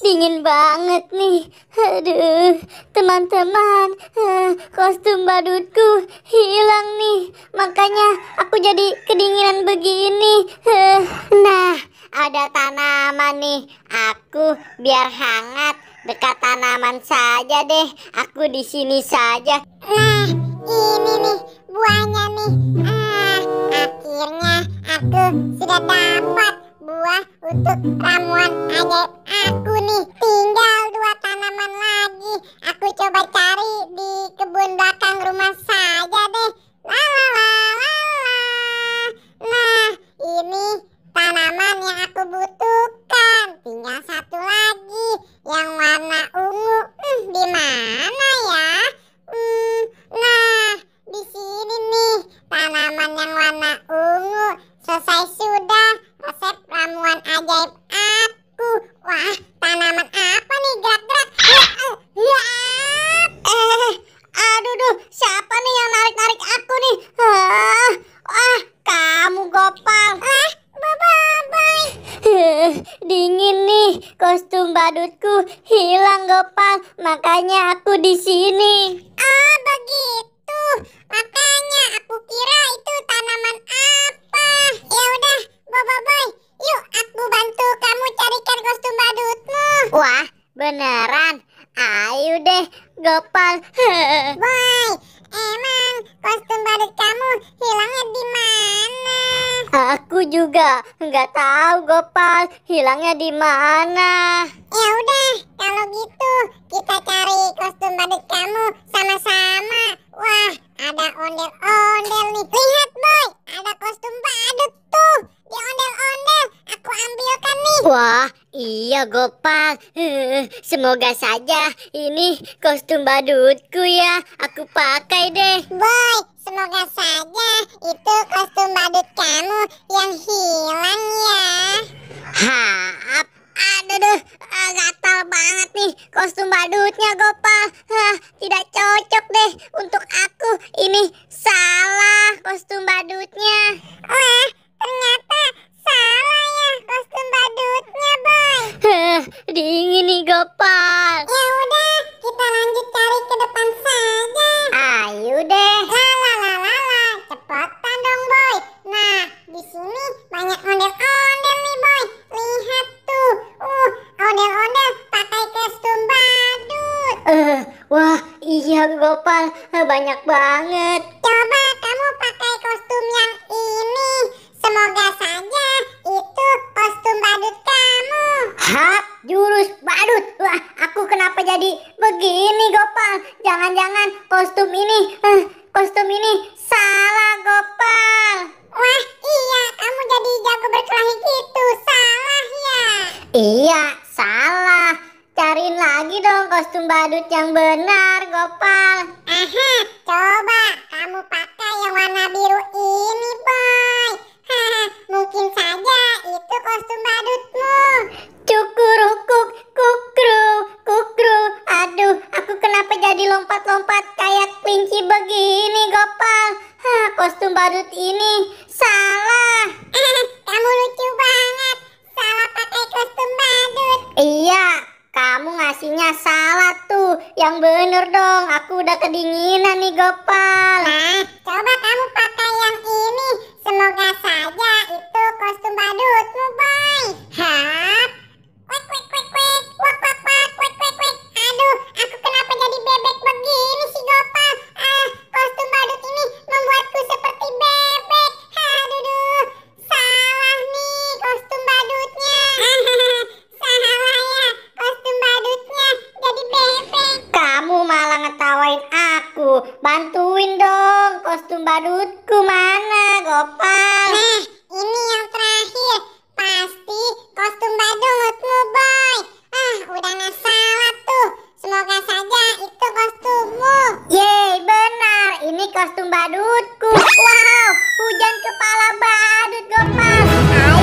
Dingin banget nih. Aduh, teman-teman, kostum badutku hilang nih. Makanya aku jadi kedinginan begini. Nah, ada tanaman nih. Aku biar hangat dekat tanaman saja deh. Aku di sini saja. Nah, ini nih buahnya nih. Akhirnya aku sudah dapat buah untuk ramuan ajaib aku nih. Tinggal 2 tanaman lagi. Aku coba cari di kebun belakang rumah saja deh. Nah, ini tanaman yang aku butuhkan. Tinggal 1 lagi yang warna ungu. Di mana ya? Nah, di sini nih tanaman yang warna ungu. Selesai sudah resep ramuan ajaib aku. Wah, tanaman apa nih gerak-gerak? Aduh, siapa nih yang narik-narik aku nih? Kamu Gopal. Boboiboy. Dingin nih, kostum badutku hilang Gopal, makanya aku di sini. Oh, begitu. Makanya aku kira itu tanaman apa. Ya udah, Boboiboy. Yuk, aku bantu kamu carikan kostum badutmu. Wah, beneran? Ayo deh, Gopal. Boy, emang kostum badut kamu hilangnya di mana? Aku juga nggak tahu Gopal, hilangnya di mana. Ya udah, kalau gitu kita cari kostum badut kamu sama-sama. Wah, ada ondel-ondel nih. Lihat Boy, ada kostum badut tuh. Di ondel-ondel, aku ambilkan nih. Wah, iya Gopal. Semoga saja ini kostum badutku ya. Aku pakai deh. Boy, semoga saja itu kostum badut kamu yang hilang ya. Aduh, gatal banget nih kostum badutnya Gopal. Tidak cocok deh untuk aku. Ini salah kostum badutnya. Wah, ternyata salah ya kostum badutnya, Boy. Dingin nih Gopal. Ya udah, kita lanjut cari ke depan saja. Ayo deh. Cepetan dong, Boy. Nah, di sini banyak ondel-ondel nih, Boy. Lihat tuh. Ondel-ondel pakai kostum badut. Wah, iya Gopal, banyak banget. Coba kamu pakai kostum yang ini. Semoga saja itu kostum badut kamu. Jurus badut. Wah, aku kenapa jadi begini Gopal? Jangan-jangan kostum ini salah Gopal. Wah, iya, kamu jadi jago berkelahi gitu. Salah ya? Iya, salah. Cariin lagi dong kostum badut yang benar Gopal. Coba kamu pakai yang warna biru ini, Boy. Mungkin saja itu kostum badutmu. Cukurukuk, kukru. Aduh, aku kenapa jadi lompat-lompat kayak kelinci begini Gopal? Kostum badut ini salah. Kamu lucu banget. Salah pakai kostum badut. Iya, kamu ngasihnya salah tuh. Yang bener dong, aku udah kedinginan nih Gopal. Nah, coba kamu pakai yang ini. Semoga saja itu kostum badutmu, Boy. Wek. Aduh, aku kenapa jadi bebek begini sih, Gopal? Kostum badut ini membuatku seperti bebek. Aduh, salah nih kostum badutnya. Salah ya, kostum badutnya jadi bebek. Kamu malah ngetawain aku. Bantuin dong, kostum badutku mana Gopal? Nah, ini yang terakhir. Pasti kostum badutmu, Boy. Udah gak salah tuh. Semoga saja itu kostummu. Yeay, benar. Ini kostum badut. badutku. Wow, hujan kepala badut Gopal.